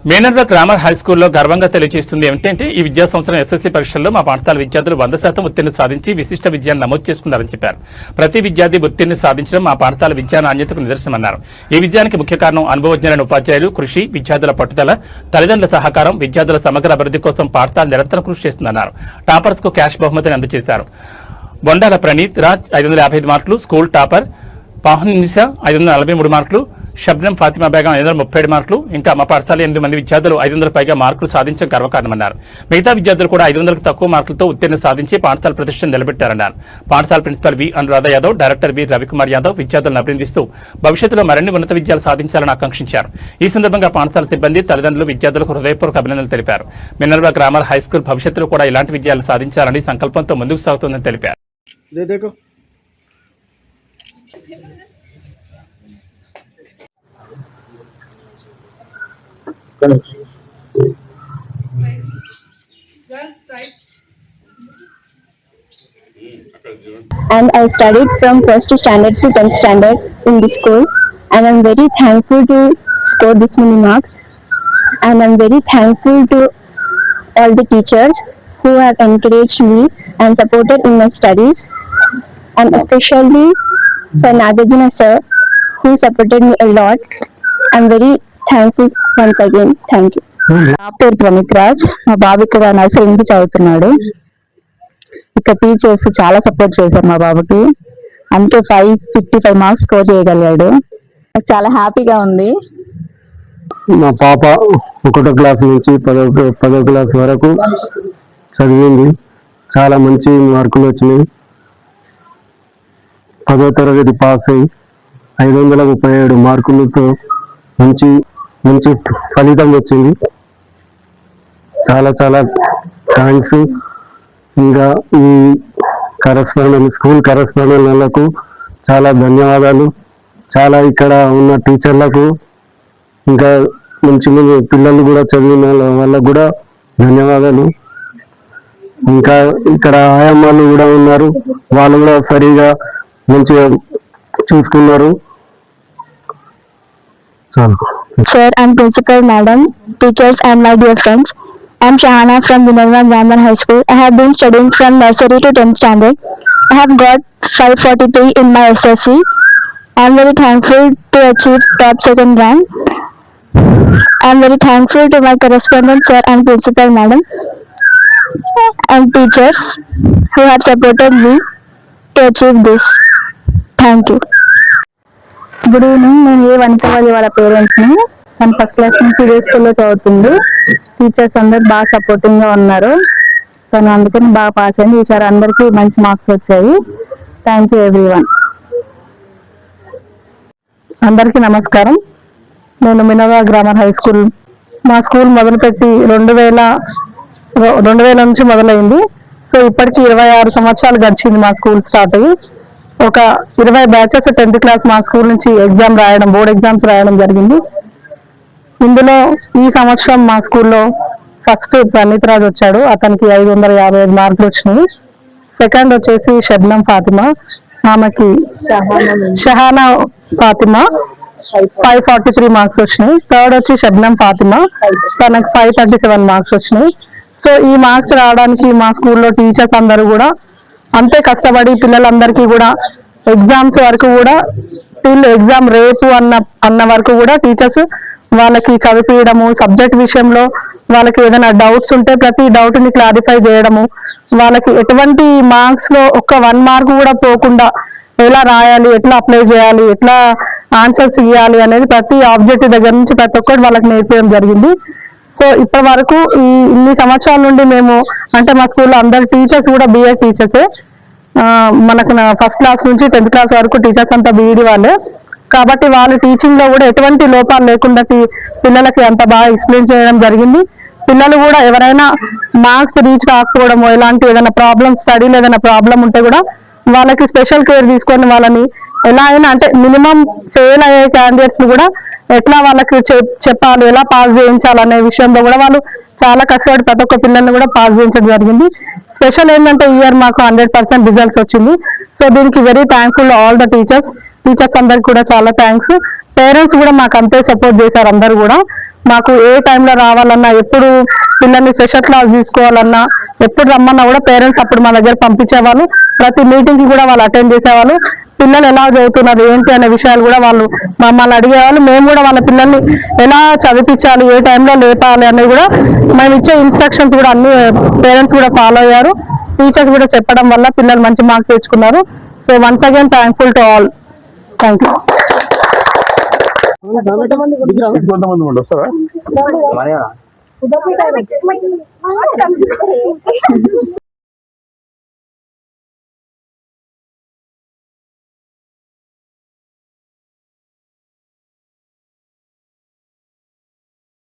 మేనర్వ grammar high స్కూల్లో గర్వంగా తెలియజేస్తుంది ఏమిటంటే ఈ విద్యా సంవత్సరం ఎస్ఎస్సీ పరీక్షల్లో మా పాఠశాల విద్యార్థులు 100% ఉత్తీర్ణ సాధించి విశిష్ట విజయాన్ని నమోదు చేసుకున్నారని చెప్పారు. ప్రతి విద్యార్థి ఉత్తీర్ణ సాధించడం మా పాఠశాల విద్యా నాణ్యతకు నిదర్శనమన్నారు. ఈ విజయానికి ముఖ్య కారణం అనుభవజ్ఞులైన ఉపాధ్యాయులు కృషి, విద్యార్థుల పట్టుదల, తల్లిదండ్రుల సహకారం, విద్యార్థుల సమగ్ర అభివృద్ధి కోసం పాఠశాల నిరంతరం కృషి చేస్తుందన్నారు. టాపర్స్ కు క్యాష్ బహుమతిని అందజేశారు. బొండాల ప్రణీత్ రాజ్ 555 మార్కులు, స్కూల్ టాపర్ పాహన్ నిసా 543 మార్కులు, షబ్నం ఫాతిమా బేగం 537 మార్కులు, ఇంకా మా పాఠశాల 8 మంది విద్యార్థులు 500 పైగా మార్కులు సాధించడం గర్వకారణమన్నారు. మిగతా విద్యార్థులు కూడా 500కు తక్కువ మార్కులతో ఉత్తీర్ణ సాధించి పాఠశాల ప్రతిష్టను నిలబెట్టారన్నారు. పాఠశాల principal V Anuradha Yadav, director V Ravikumar Yadav విద్యార్థులను అభినందిస్తూ భవిష్యత్తులో మరిన్ని ఉన్నత విద్యలు సాధించాలని ఆకాంక్షించారు. ఈ సందర్భంగా పాఠశాల సిబ్బంది, తల్లిదండ్రులు, విద్యార్థులకు హృదయపూర్వక అభినందనలు తెలిపారు. మినర్వా గ్రామర్ హై స్కూల్ భవిష్యత్తులో కూడా ఇలాంటి విజయాలు సాధించాలని సంకల్పంతో ముందుకు సాగుతుందని తెలిపారు. And I studied from 1st standard to 10th standard in the school, and I'm very thankful to score this many marks, and I'm very thankful to all the teachers who have encouraged me and supported in my studies, and especially for Nagarjuna sir who supported me a lot. I'm very thankful once again. Thank you. నా పేరు ప్రణీత్ రాజ్. మా బాబు ఇక్కడ nursery నుంచి చదువుతున్నాడు. ఇక్కడ teachers చాలా support చేశారు మా బాబుకి, అందుకే 555 మార్క్స్ స్కోర్ చేయగలిగాడు. చాలా హ్యాపీగా ఉంది. మా పాప 1వ క్లాస్ నుంచి 10వ క్లాస్ వరకు చదివింది. చాలా మంచి మార్కులు వచ్చినాయి. 10వ తరగతి పాస్ అయ్యి 537 మార్కులతో మంచి ఫలితం వచ్చింది. చాలా చాలా థ్యాంక్స్. ఇంకా ఈ స్కూల్ కరెస్పాండెంట్లకు చాలా ధన్యవాదాలు. చాలా ఇక్కడ ఉన్న టీచర్లకు, ఇంకా మంచి పిల్లలు కూడా చదివిన వాళ్ళకు కూడా ధన్యవాదాలు. ఇంకా ఇక్కడ ఆయమ్మాలు కూడా ఉన్నారు, వాళ్ళు కూడా సరిగా మంచిగా చూసుకున్నారు. Sir and principal madam, teachers and my dear friends, I'm Shahana from Minerva Grammar High School. I have been studying from nursery to 10th standard. I have got 543 in my SSC. I'm very thankful to achieve top second rank. I'm very thankful to my correspondent sir and principal madam and teachers who have supported me to achieve this. Thank you. ఇప్పుడు నేను ఏ వనితవాది వాళ్ళ పేరెంట్స్ని. తను 1st class నుంచి ఇదే స్కూల్లో చదువుతుంది. Teachers అందరు బాగా సపోర్టింగ్ గా ఉన్నారు. తను అందుకని బాగా పాస్ అయింది. ఈసారి అందరికీ మంచి మార్క్స్ వచ్చాయి. Thank you everyone. అందరికీ నమస్కారం. నేను మినర్వా గ్రామర్ హై స్కూల్, మా స్కూల్ మొదలుపెట్టి 2000 నుంచి మొదలైంది. సో ఇప్పటికి 26 సంవత్సరాలు గడిచింది మా స్కూల్ స్టార్ట్ అయ్యి. ఒక 20 బ్యాచెస్ 10th క్లాస్ మా స్కూల్ నుంచి బోర్డ్ ఎగ్జామ్స్ రాయడం జరిగింది. ఇందులో ఈ సంవత్సరం మా స్కూల్లో ఫస్ట్ ప్రణీత్ రాజ్ వచ్చాడు. అతనికి 555 మార్కులు వచ్చినాయి. సెకండ్ వచ్చేసి షబ్నం ఫాతిమా, ఆమెకి షహానా ఫాతిమా 543 మార్క్స్ వచ్చినాయి. థర్డ్ వచ్చి షబ్నం ఫాతిమా, తనకు 537 మార్క్స్ వచ్చినాయి. సో ఈ మార్క్స్ రావడానికి మా స్కూల్లో టీచర్స్ అందరూ కూడా అంతే కష్టపడి పిల్లలందరికీ కూడా ఎగ్జామ్స్ వరకు కూడా ఎగ్జామ్ రేపు అన్న వరకు కూడా టీచర్స్ వాళ్ళకి చదివించడము, సబ్జెక్ట్ విషయంలో వాళ్ళకి ఏదైనా డౌట్స్ ఉంటే ప్రతి డౌట్ ని క్లారిఫై చేయడము, వాళ్ళకి ఎటువంటి మార్క్స్ లో ఒక్క 1 మార్క్ కూడా పోకుండా ఎలా రాయాలి, ఎట్లా అప్లై చేయాలి, ఎట్లా ఆన్సర్స్ ఇవ్వాలి అనేది ప్రతి ఆబ్జెక్టివ్ దగ్గర నుంచి ప్రతి ఒక్కటి వాళ్ళకి నేర్పించడం జరిగింది. సో ఇప్పటి వరకు ఇన్ని సంవత్సరాల నుండి మేము అంటే మా స్కూల్లో అందరు టీచర్స్ కూడా బిఎడ్ టీచర్సే. మనకు 1st క్లాస్ నుంచి 10th క్లాస్ వరకు టీచర్స్ అంతా బీఈడి వాళ్ళే. కాబట్టి వాళ్ళు టీచింగ్ లో కూడా ఎటువంటి లోపాలు లేకుండా పిల్లలకి అంత బాగా ఎక్స్ప్లెయిన్ చేయడం జరిగింది. పిల్లలు కూడా ఎవరైనా మార్క్స్ రీచ్ కాకపోవడము, ఇలాంటి ఏదైనా ప్రాబ్లమ్, స్టడీలో ఏదైనా ప్రాబ్లం ఉంటే కూడా వాళ్ళకి స్పెషల్ కేర్ తీసుకొని వాళ్ళని ఎలా అయినా అంటే మినిమం ఫెయిల్ అయ్యే క్యాండిడేట్స్ కూడా ఎట్లా వాళ్ళకి చెప్పాలి, ఎలా పాస్ చేయించాలనే విషయంలో కూడా వాళ్ళు చాలా కష్టపడి ప్రతి ఒక్క పిల్లల్ని కూడా పాస్ చేయించడం జరిగింది. స్పెషల్ ఏంటంటే ఈ ఇయర్ మాకు 100% రిజల్ట్స్ వచ్చింది. సో దీనికి very thankful all the teachers అందరికి కూడా చాలా థ్యాంక్స్. పేరెంట్స్ కూడా మాకు అంతే సపోర్ట్ చేశారు. అందరూ కూడా మాకు ఏ టైంలో రావాలన్నా, ఎప్పుడు పిల్లల్ని స్పెషల్ క్లాస్ తీసుకోవాలన్నా, ఎప్పుడు రమ్మన్నా కూడా పేరెంట్స్ అప్పుడు మా దగ్గర పంపించేవాళ్ళు. ప్రతి మీటింగ్ కి కూడా వాళ్ళు అటెండ్ చేసేవాళ్ళు. పిల్లలు ఎలా చదువుతున్నారు ఏంటి అనే విషయాలు కూడా వాళ్ళు మమ్మల్ని అడిగేవాళ్ళు. మేము కూడా వాళ్ళ పిల్లల్ని ఎలా చదివించాలి, ఏ టైంలో లేపాలి అనేది కూడా మేము ఇచ్చే ఇన్స్ట్రక్షన్స్ కూడా అన్ని పేరెంట్స్ కూడా ఫాలో అయ్యారు. టీచర్స్ కూడా చెప్పడం వల్ల పిల్లలు మంచి మార్క్స్ తెచ్చుకున్నారు. So once again thankful to all. Thank you.